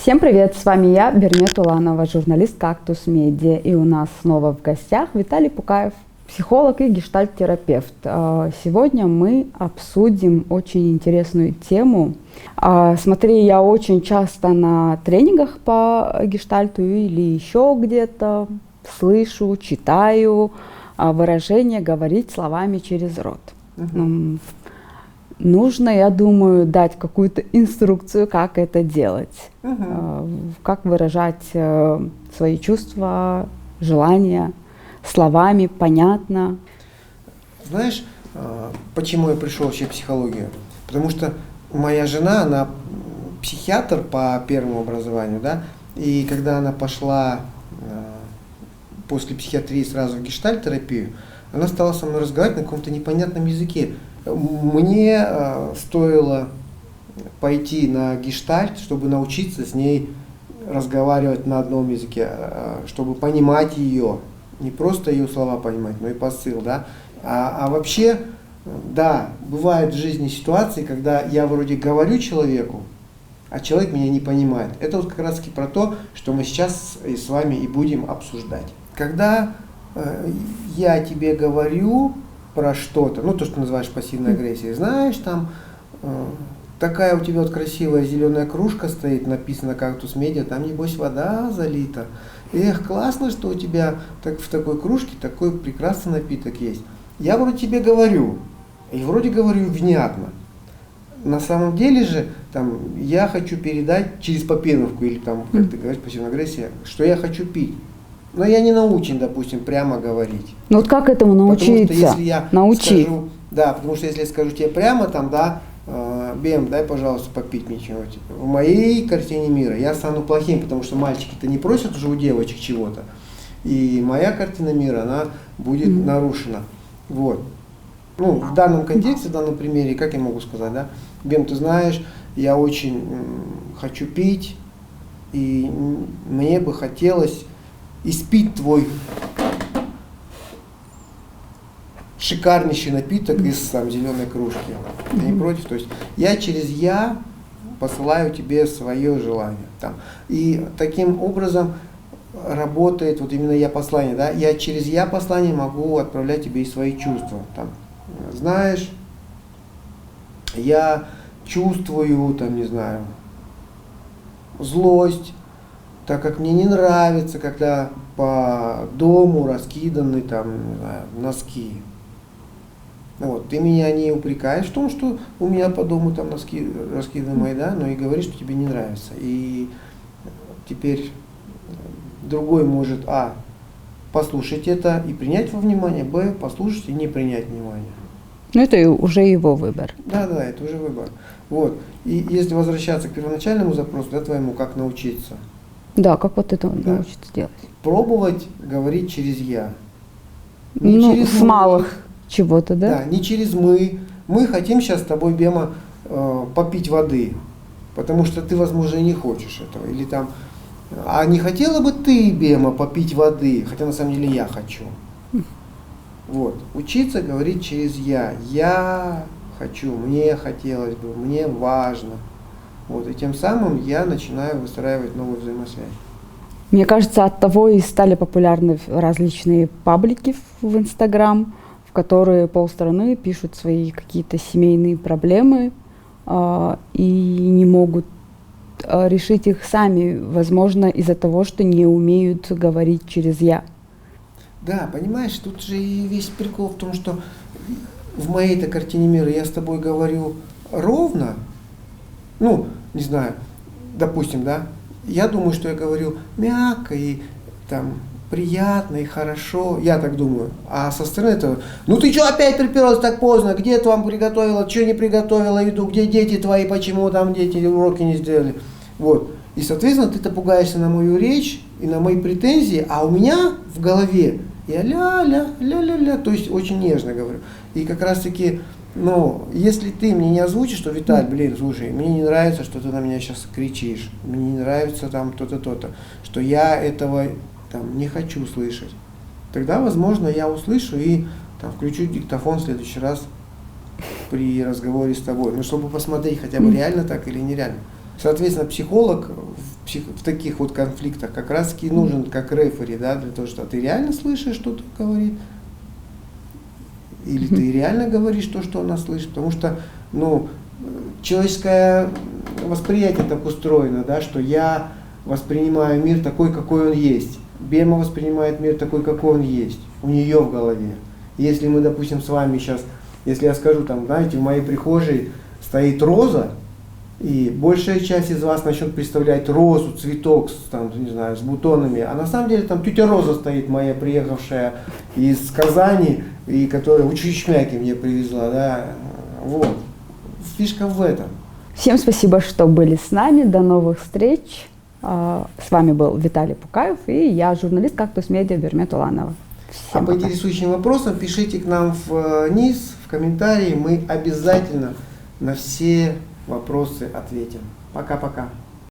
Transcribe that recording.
Всем привет, с вами я, Бернет Уланова, журналист «Кактус Медиа». И у нас снова в гостях Виталий Пукаев, психолог и гештальт-терапевт. Сегодня мы обсудим очень интересную тему. Смотри, я очень часто на тренингах по гештальту или еще где-то слышу, читаю выражение «говорить словами через рот». Нужно, я думаю, дать какую-то инструкцию, как это делать, как выражать свои чувства, желания словами, понятно. Знаешь, почему я пришел вообще в психологию? Потому что моя жена, она психиатр по первому образованию, да, и когда она пошла после психиатрии сразу в гештальт-терапию, она стала со мной разговаривать на каком-то непонятном языке. Мне стоило пойти на гештальт, чтобы научиться с ней разговаривать на одном языке, чтобы понимать ее, не просто ее слова понимать, но и посыл, да. А вообще, да, бывают в жизни ситуации, когда я вроде говорю человеку, а человек меня не понимает. Это вот как раз таки про то, что мы сейчас с вами и будем обсуждать. Когда я тебе говорю про что-то, ну то, что называешь пассивной агрессией, знаешь, там такая у тебя вот красивая зеленая кружка стоит, написано «Кактус Медиа», там небось вода залита. Эх, классно, что у тебя в такой кружке такой прекрасный напиток есть. Я вроде тебе говорю, и вроде говорю внятно. На самом деле же там, я хочу передать через попеновку, или там, как ты говоришь, пассивная агрессия, что я хочу пить. Но я не научен, допустим, прямо говорить. Ну вот как этому научиться? Потому что если я скажу, да, потому что если я скажу тебе прямо там, да, Бем, дай, пожалуйста, попить мне чего-нибудь. В моей картине мира я стану плохим, потому что мальчики-то не просят уже у девочек чего-то. И моя картина мира, она будет нарушена. Вот. Ну, в данном контексте, в данном примере, как я могу сказать, да? Бем, ты знаешь, я очень хочу пить, и мне бы хотелось испить твой шикарнейший напиток из там, зеленой кружки. Ты не против? То есть я через «я» посылаю тебе свое желание. Там. И таким образом работает вот именно «я» послание. Да? Я через «я» послание могу отправлять тебе и свои чувства. Там, знаешь, я чувствую, там, не знаю, злость, так как мне не нравится, когда по дому раскиданы там, не знаю, носки. Вот, ты меня не упрекаешь в том, что у меня по дому там носки раскиданы мои, да, но и говоришь, что тебе не нравится. И теперь другой может, послушать это и принять во внимание, послушать и не принять внимание. Ну это уже его выбор. Да, это уже выбор. Вот. И если возвращаться к первоначальному запросу, да, твоему, как научиться. Да, как вот это научиться делать? Пробовать говорить через «я». Через с малых чего-то, да? Да, не через «мы». Мы хотим сейчас с тобой, Бема, попить воды, потому что ты, возможно, и не хочешь этого. Или там, а не хотела бы ты, Бема, попить воды, хотя на самом деле я хочу. Вот. Учиться говорить через «я». Я хочу, мне хотелось бы, мне важно. Вот, и тем самым я начинаю выстраивать новую взаимосвязь. Мне кажется, от того и стали популярны различные паблики в Инстаграм, в которые полстраны пишут свои какие-то семейные проблемы и не могут решить их сами, возможно, из-за того, что не умеют говорить через «я». Да, понимаешь, тут же и весь прикол в том, что в моей-то картине мира я с тобой говорю ровно, ну, не знаю, допустим, да, я думаю, что я говорю мягко и там приятно и хорошо, я так думаю, а со стороны этого, ну ты что опять приперлась так поздно, где ты вам приготовила, что не приготовила еду, где дети твои, почему там дети уроки не сделали, вот, и соответственно ты-то пугаешься на мою речь и на мои претензии, а у меня в голове я ля-ля, то есть очень нежно говорю, и как раз таки, но если ты мне не озвучишь, что Виталь, слушай, мне не нравится, что ты на меня сейчас кричишь, мне не нравится там то-то, то-то, что я этого там не хочу слышать, тогда, возможно, я услышу и там включу диктофон в следующий раз при разговоре с тобой, ну, чтобы посмотреть, хотя бы реально так или нереально. Соответственно, психолог в таких вот конфликтах как раз таки нужен как рефери, да, для того, что ты реально слышишь, что он говорит, или ты реально говоришь то, что она слышит, потому что, ну, человеческое восприятие так устроено, да, что я воспринимаю мир такой, какой он есть. Бема воспринимает мир такой, какой он есть, у нее в голове. Если мы, допустим, с вами сейчас, если я скажу, там, знаете, в моей прихожей стоит роза, и большая часть из вас начнет представлять розу, цветок, там, не знаю, с бутонами, а на самом деле там тетя Роза стоит, моя приехавшая из Казани, и которая учичмяки мне привезла, да, вот. Фишка в этом. Всем спасибо, что были с нами. До новых встреч. С вами был Виталий Пукаев и я, журналист «Кактус Медиа» Бермет Уланова. Всем по интересующим вопросам пишите к нам вниз, в комментарии. Мы обязательно на все вопросы ответим. Пока-пока.